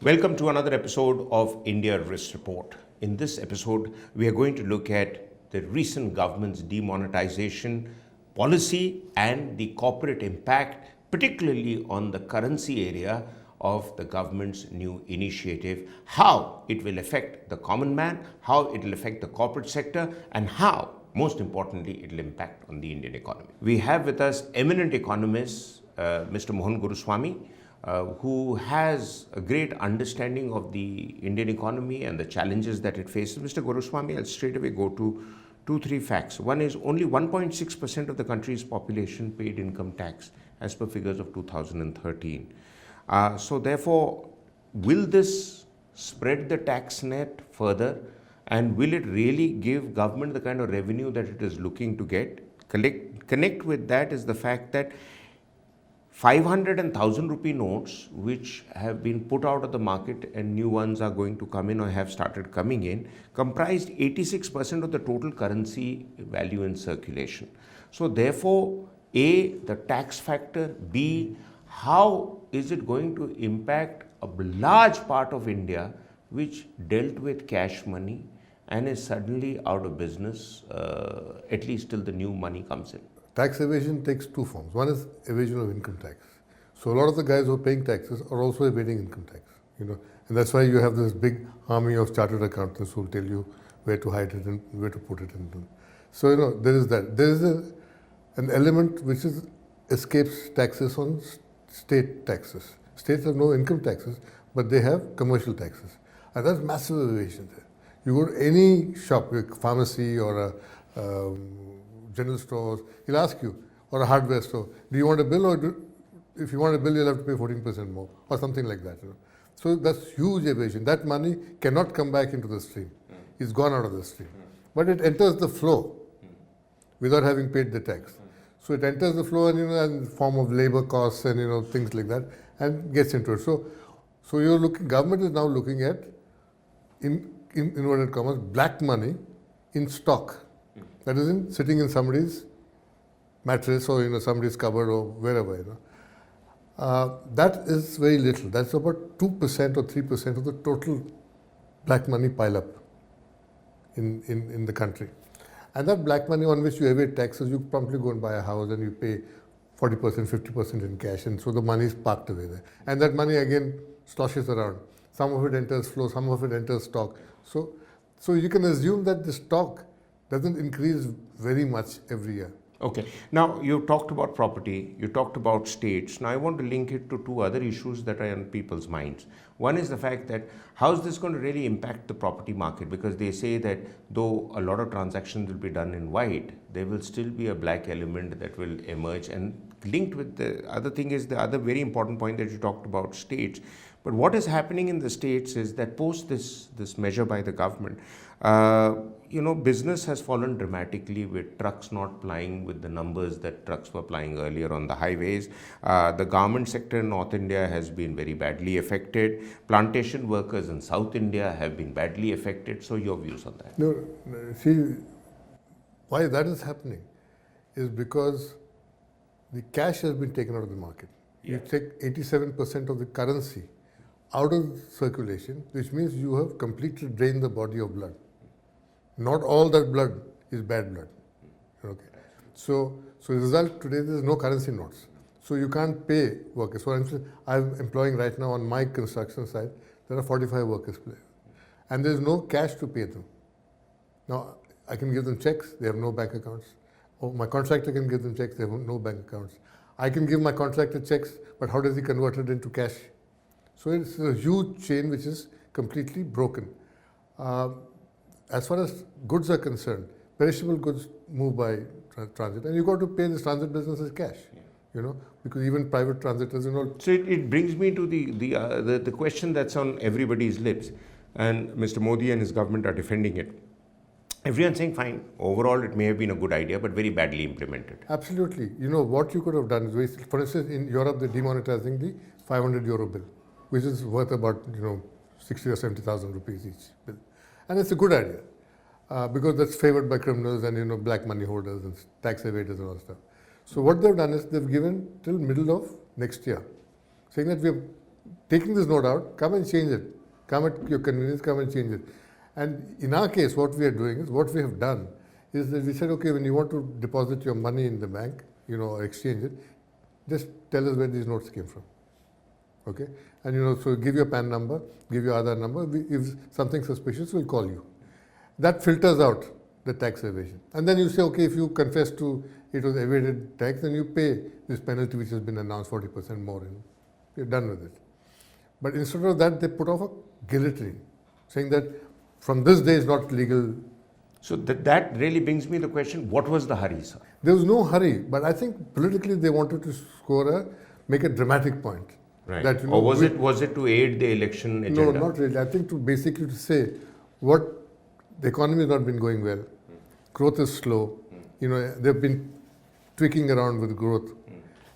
Welcome to another episode of IIRIS Report. In this episode, we are going to look at the recent government's demonetization policy and the corporate impact, particularly on the currency area of the government's new initiative, how it will affect the common man, how it will affect the corporate sector, and how, most importantly, it will impact on the Indian economy. We have with us eminent economist, Mr. Mohan Guruswamy, who has a great understanding of the Indian economy and the challenges that it faces. Mr. Guruswamy, I'll straight away go to 2-3 facts. One is only 1.6% of the country's population paid income tax as per figures of 2013. So therefore, will this spread the tax net further, and will it really give government the kind of revenue that it is looking to get? Connect with that is the fact that 500 and 1,000 rupee notes, which have been put out of the market and new ones are going to come in or have started coming in, comprised 86% of the total currency value in circulation. So therefore, A, the tax factor, B, how is it going to impact a large part of India which dealt with cash money and is suddenly out of business, at least till the new money comes in? Tax evasion takes two forms. One is evasion of income tax. So a lot of the guys who are paying taxes are also evading income tax, and that's why you have this big army of chartered accountants who will tell you where to hide it and where to put it in. So there is that. There is an element which escapes taxes on state taxes. States have no income taxes, but they have commercial taxes, and that's massive evasion there. You go to any shop, like pharmacy or a general stores, he'll ask you, or a hardware store, do you want a bill, or if you want a bill, you'll have to pay 14% more, or something like that. So that's huge evasion. That money cannot come back into the stream. It's gone out of the stream. But it enters the flow without having paid the tax. So it enters the flow and in the form of labor costs and things like that, and gets into it. So government is now looking at, in inverted commas, black money in stock. That is sitting in somebody's mattress or somebody's cupboard or wherever. That is very little. That's about 2% or 3% of the total black money pile up in the country. And that black money on which you evade taxes, you promptly go and buy a house and you pay 40%, 50% in cash, and so the money is parked away there. And that money again sloshes around. Some of it enters flow, some of it enters stock. So you can assume that the stock doesn't increase very much every year. Okay. Now, you talked about property, you talked about states. Now, I want to link it to two other issues that are on people's minds. One is the fact that how is this going to really impact the property market? Because they say that though a lot of transactions will be done in white, there will still be a black element that will emerge. And linked with the other thing is the other very important point that you talked about, states. But what is happening in the states is that post this measure by the government, business has fallen dramatically with trucks not plying with the numbers that trucks were plying earlier on the highways. The garment sector in North India has been very badly affected. Plantation workers in South India have been badly affected. So your views on that? No, see, why that is happening is because the cash has been taken out of the market. Yeah. You take 87% of the currency out of circulation, which means you have completely drained the body of blood. Not all that blood is bad blood. Okay. So as a result, today there is no currency notes. So you can't pay workers. For instance, I'm employing right now on my construction site, there are 45 workers there. And there is no cash to pay them. Now, I can give them checks, they have no bank accounts. Or my contractor can give them checks, they have no bank accounts. I can give my contractor checks, but how does he convert it into cash? So it's a huge chain which is completely broken. As far as goods are concerned, perishable goods move by transit, and you got to pay this transit business as cash. Because even private transitors, So it brings me to the question that's on everybody's lips, and Mr. Modi and his government are defending it. Everyone's saying, fine, overall it may have been a good idea, but very badly implemented. Absolutely. What you could have done is, for instance, in Europe, they're demonetizing the 500 euro bill, which is worth about 60 or 70,000 rupees each bill. And it's a good idea because that's favored by criminals and black money holders and tax evaders and all that stuff. So what they've done is they've given till middle of next year, saying that taking this note out, come and change it. Come at your convenience, come and change it. And in our case, what we are doing is, what we have done is that we said, okay, when you want to deposit your money in the bank, or exchange it, just tell us where these notes came from. Okay? And so give your PAN number, give your Aadhaar number. If something suspicious, we'll call you. That filters out the tax evasion. And then you say, okay, if you confess to it was evaded tax, then you pay this penalty which has been announced, 40% more. You're done with it. But instead of that, they put off a guillotine, saying that from this day it's not legal. So that really brings me the question, what was the hurry, sir? There was no hurry, but I think politically they wanted to make a dramatic point. Right. That, or was it to aid the election agenda? No, not really. I think basically to say the economy has not been going well. Growth is slow. They've been tweaking around with growth.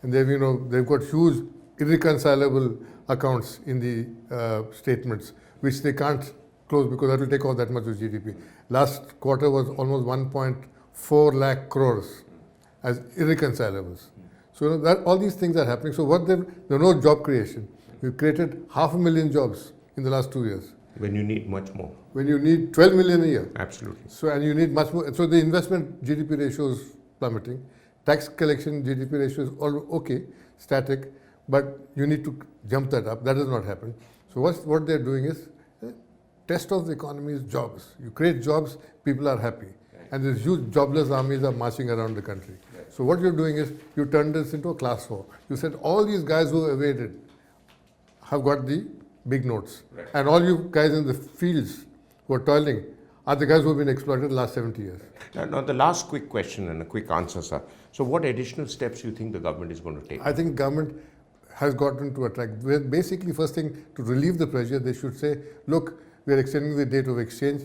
And they've got huge irreconcilable accounts in the statements, which they can't close because that will take off that much of GDP. Last quarter was almost 1.4 lakh crores as irreconcilables. So all these things are happening. So there's no job creation. We've created 500,000 jobs in the last 2 years. When you need much more. When you need 12 million a year. Absolutely. So and you need much more. So the investment GDP ratio is plummeting. Tax collection GDP ratio is all okay, static, but you need to jump that up. That has not happened. So what they're doing is test of the economy is jobs. You create jobs, people are happy. Right. And these huge jobless armies are marching around the country. Right. So what you're doing is you turn this into a class war. You said all these guys who evaded have got the big notes. Right. And all you guys in the fields who are toiling are the guys who have been exploited the last 70 years. Now, the last quick question and a quick answer, sir. So what additional steps do you think the government is going to take? I think government has gotten to attract. Basically, first thing, to relieve the pressure, they should say, look, we are extending the date of exchange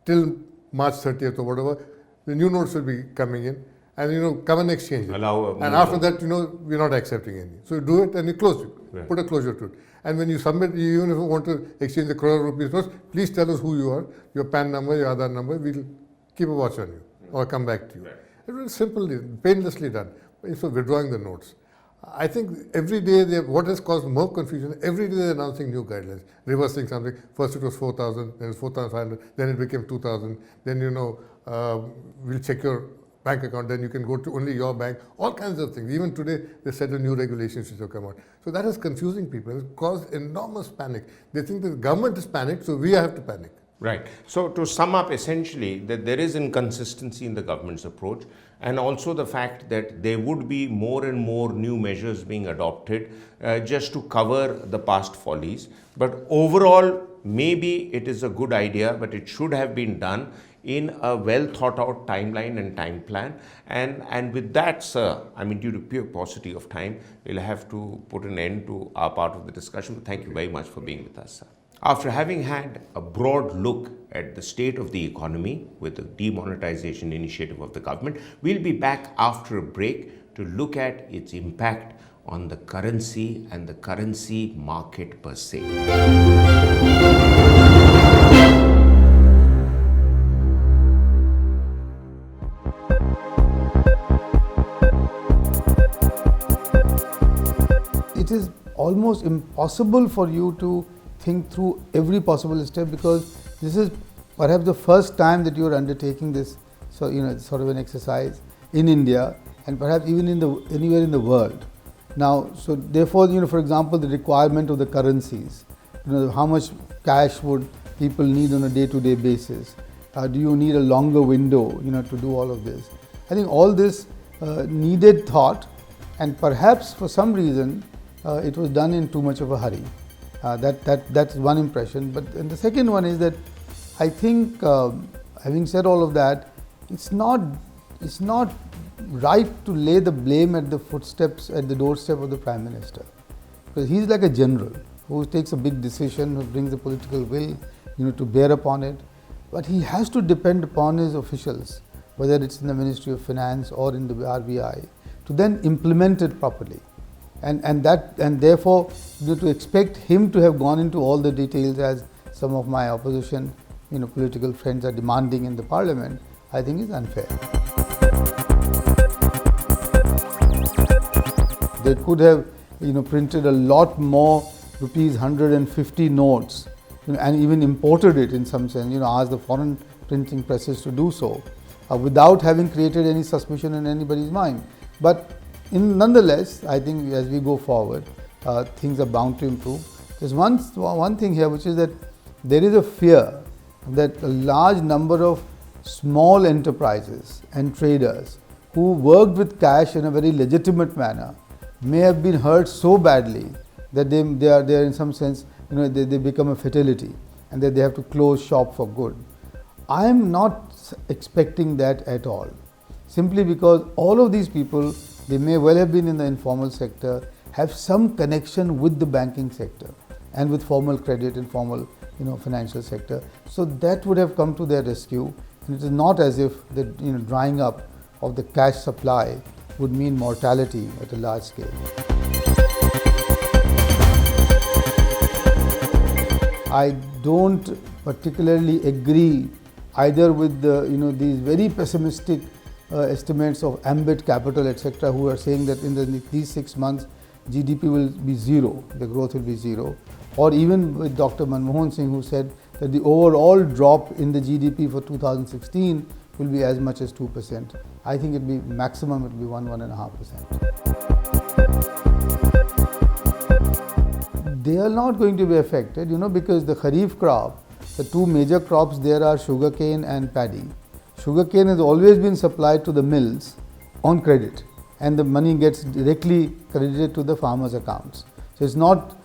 till March 30th or whatever. The new notes will be coming in and, come and exchange it. And after that, we're not accepting any. So you do it and you close it. Right. Put a closure to it. And when you submit, even if you want to exchange the crore rupees notes, please tell us who you are, your PAN number, your Aadhaar number. We'll keep a watch on you or come back to you. Right. It was simply, painlessly done. So withdrawing the notes. I think every day, what has caused more confusion, every day they're announcing new guidelines, reversing something. First it was 4,000, then it was 4,500, then it became 2,000. Then, we'll check your bank account, then you can go to only your bank, all kinds of things. Even today, they said the new regulations which have come out. So that is confusing people. It's caused enormous panic. They think the government is panicked, so we have to panic. Right. So to sum up, essentially, that there is inconsistency in the government's approach, and also the fact that there would be more and more new measures being adopted just to cover the past follies. But overall, maybe it is a good idea, but it should have been done in a well thought out timeline and time plan. And with that, sir, due to pure paucity of time, we'll have to put an end to our part of the discussion. But thank you very much for being with us, sir. After having had a broad look at the state of the economy with the demonetization initiative of the government, we'll be back after a break to look at its impact on the currency and the currency market per se. It is almost impossible for you to think through every possible step, because this is perhaps the first time that you are undertaking this, sort of an exercise in India and perhaps even anywhere in the world. Now, so therefore, for example, the requirement of the currencies, how much cash would people need on a day-to-day basis? Do you need a longer window, to do all of this? I think all this needed thought, and perhaps for some reason it was done in too much of a hurry. That's one impression. But and the second one is that I think, having said all of that, it's not right to lay the blame at the doorstep of the Prime Minister, because he's like a general who takes a big decision, who brings the political will, to bear upon it. But he has to depend upon his officials, whether it's in the Ministry of Finance or in the RBI, to then implement it properly. And therefore, to expect him to have gone into all the details as some of my opposition, political friends are demanding in the Parliament, I think is unfair. They could have, printed a lot more rupees 150 notes, and even imported it in some sense, asked the foreign printing presses to do so, without having created any suspicion in anybody's mind. But nonetheless, I think as we go forward, things are bound to improve. There's one thing here, which is that there is a fear that a large number of small enterprises and traders who worked with cash in a very legitimate manner may have been hurt so badly that they are in some sense, they become a fatality and that they have to close shop for good. I am not expecting that at all, simply because all of these people, they may well have been in the informal sector, have some connection with the banking sector and with formal credit and formal financial sector. So that would have come to their rescue, and it is not as if the drying up of the cash supply would mean mortality at a large scale. I don't particularly agree either with these very pessimistic estimates of Ambit Capital, etc., who are saying that in these 6 months GDP will be zero, the growth will be zero, or even with Dr. Manmohan Singh, who said that the overall drop in the GDP for 2016 will be as much as 2%. I think it will be maximum, it will be 1.5%. They are not going to be affected, because the Kharif crop, the two major crops there are sugarcane and paddy. Sugarcane has always been supplied to the mills on credit, and the money gets directly credited to the farmers' accounts. So it's not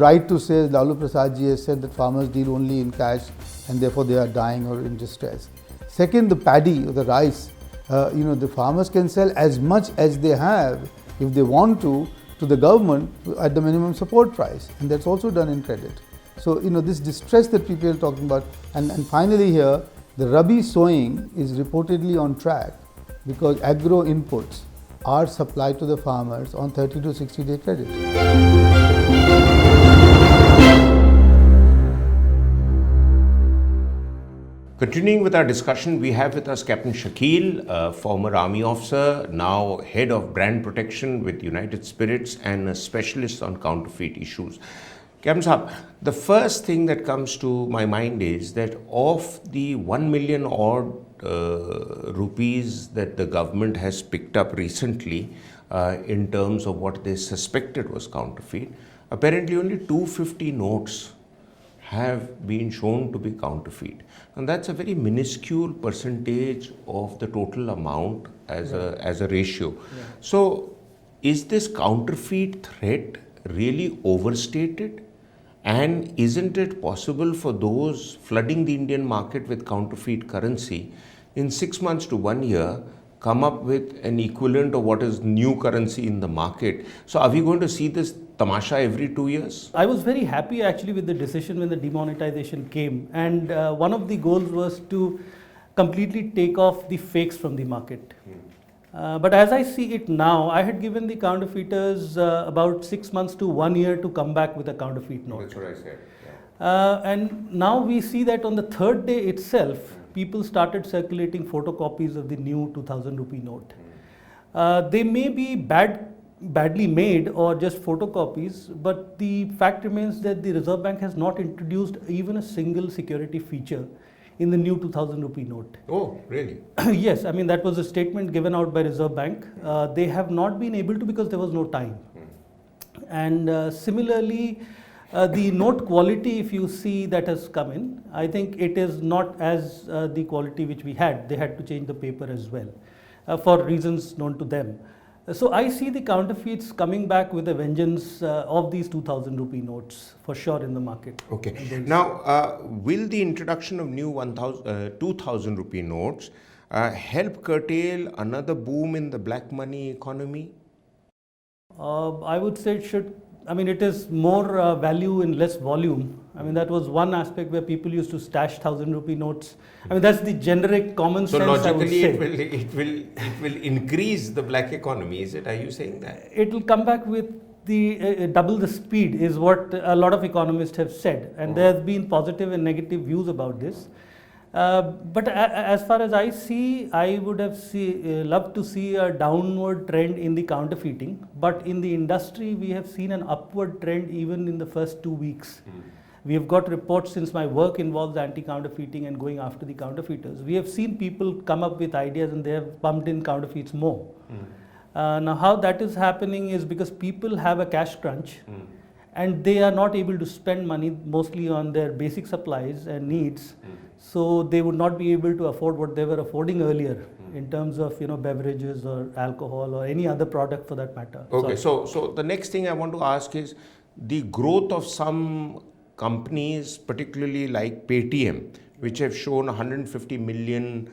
right to say, as Lalu Prasad ji has said, that farmers deal only in cash and therefore they are dying or in distress. Second, the paddy or the rice, the farmers can sell as much as they have, if they want to the government at the minimum support price, and that's also done in credit. So this distress that people are talking about, and finally here, the Rabi sowing is reportedly on track because agro inputs are supplied to the farmers on 30 to 60 day credit. Continuing with our discussion, we have with us Captain Shakil, a former army officer, now head of brand protection with United Spirits and a specialist on counterfeit issues. Captain Saab, the first thing that comes to my mind is that of the 1 million odd rupees that the government has picked up recently in terms of what they suspected was counterfeit, apparently only 250 notes have been shown to be counterfeit, and that's a very minuscule percentage of the total amount as a ratio. Yeah. So is this counterfeit threat really overstated, and isn't it possible for those flooding the Indian market with counterfeit currency in 6 months to 1 year come up with an equivalent of what is new currency in the market? So are we going to see this tamasha every 2 years? I was very happy actually with the decision when the demonetization came, and one of the goals was to completely take off the fakes from the market. But as I see it now, I had given the counterfeiters about 6 months to 1 year to come back with a counterfeit note. That's what I said. Yeah. And now we see that on the third day itself, people started circulating photocopies of the new 2000 rupee note. They may be badly made or just photocopies, but the fact remains that the Reserve Bank has not introduced even a single security feature in the new 2000 rupee note. Oh, really? Yes, I mean that was a statement given out by Reserve Bank. They have not been able to because there was no time. And similarly, the note quality, if you see that has come in, I think it is not as the quality which we had. They had to change the paper as well for reasons known to them. So I see the counterfeits coming back with a vengeance of these 2000 rupee notes for sure in the market. Okay. Now, will the introduction of new 2000 rupee notes help curtail another boom in the black money economy? I would say it should. I mean, it is more value in less volume. I mean, that was one aspect where people used to stash 1000 rupee notes. I mean, that's the generic common sense. So logically, I would say. it will increase the black economy. Is it? Are you saying that? It will come back with the double the speed, is what a lot of economists have said, and there have been positive and negative views about this. But as far as I see, I would have loved to see a downward trend in the counterfeiting. But in the industry, we have seen an upward trend even in the first 2 weeks. We have got reports, since my work involves anti-counterfeiting and going after the counterfeiters. We have seen people come up with ideas and they have pumped in counterfeits more. Now, how that is happening is because people have a cash crunch. And they are not able to spend money mostly on their basic supplies and needs. So they would not be able to afford what they were affording earlier in terms of beverages or alcohol or any other product for that matter. Okay, so the next thing I want to ask is the growth of some companies, particularly like Paytm, which have shown 150 million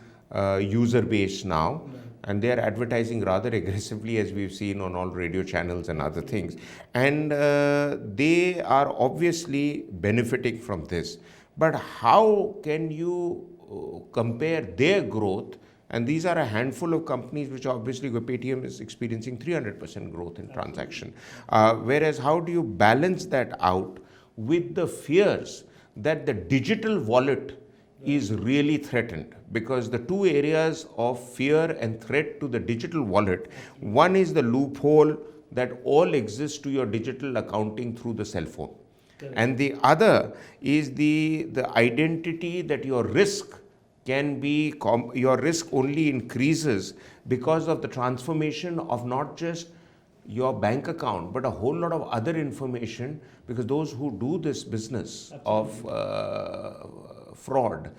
user base now. And they are advertising rather aggressively, as we've seen on all radio channels and other things. And they are obviously benefiting from this. But how can you compare their growth? And these are a handful of companies which obviously Paytm is experiencing 300% growth in transaction. Whereas how do you balance that out with the fears that the digital wallet is really threatened? Because the two areas of fear and threat to the digital wallet, one is the loophole that all exists to your digital accounting through the cell phone. And the other is the identity that your risk can be, your risk only increases because of the transformation of not just your bank account, but a whole lot of other information, because those who do this business of fraud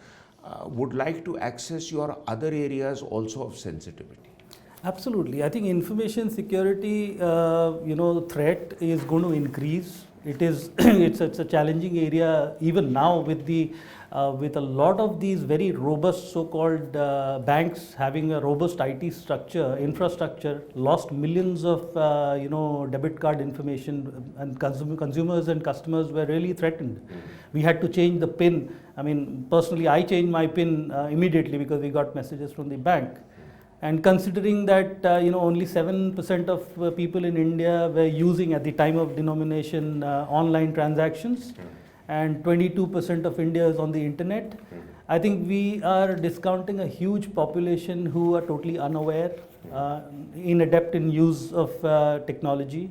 would like to access your other areas also of sensitivity. Absolutely. I think information security, threat is going to increase. It is, it's a challenging area even now with a lot of these very robust so-called banks having a robust IT structure, infrastructure, lost millions of, debit card information, and consumers and customers were really threatened. We had to change the PIN. I mean, personally, I changed my PIN immediately because we got messages from the bank. And considering that only 7% of people in India were using at the time of denomination online transactions, and 22% of India is on the internet, I think we are discounting a huge population who are totally unaware, inadept in use of technology.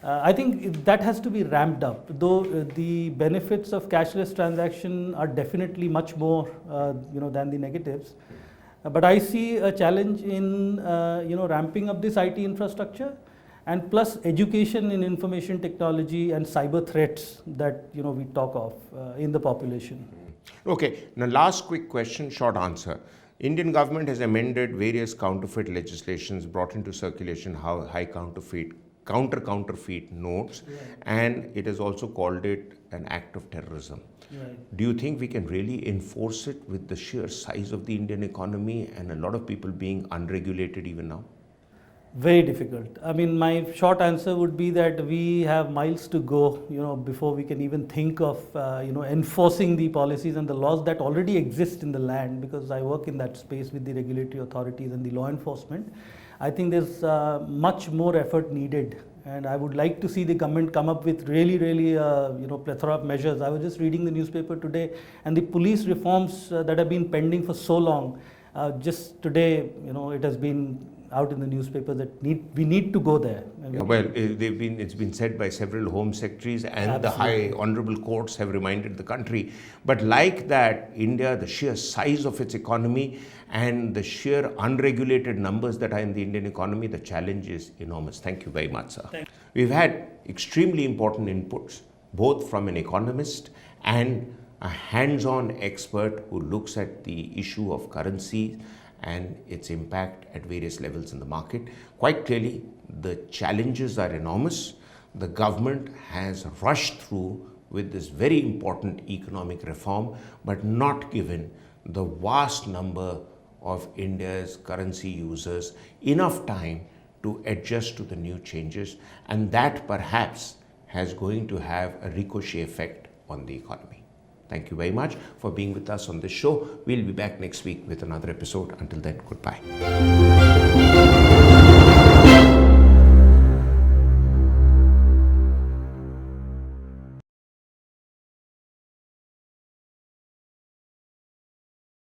I think that has to be ramped up, though the benefits of cashless transaction are definitely much more than the negatives. But I see a challenge in ramping up this IT infrastructure, and plus education in information technology and cyber threats that we talk of in the population. Okay, now last quick question, short answer. Indian government has amended various counterfeit legislations, brought into circulation high counterfeit notes, and it has also called it an act of terrorism. Right. Do you think we can really enforce it with the sheer size of the Indian economy and a lot of people being unregulated even now? Very difficult. I mean, my short answer would be that we have miles to go, before we can even think of, enforcing the policies and the laws that already exist in the land, because I work in that space with the regulatory authorities and the law enforcement. I think there's much more effort needed. And I would like to see the government come up with really, plethora of measures. I was just reading the newspaper today, and the police reforms that have been pending for so long, just today, it has been out in the newspaper that we need to go there. It's been said by several home secretaries, and Absolutely. The high honorable courts have reminded the country. But like that, India, the sheer size of its economy and the sheer unregulated numbers that are in the Indian economy, the challenge is enormous. Thank you very much, sir. We've had extremely important inputs, both from an economist and a hands-on expert who looks at the issue of currency and its impact at various levels in the market. Quite clearly, the challenges are enormous. The government has rushed through with this very important economic reform, but not given the vast number of India's currency users enough time to adjust to the new changes, and that perhaps has going to have a ricochet effect on the economy. Thank you very much for being with us on this show. We'll be back next week with another episode. Until then, goodbye.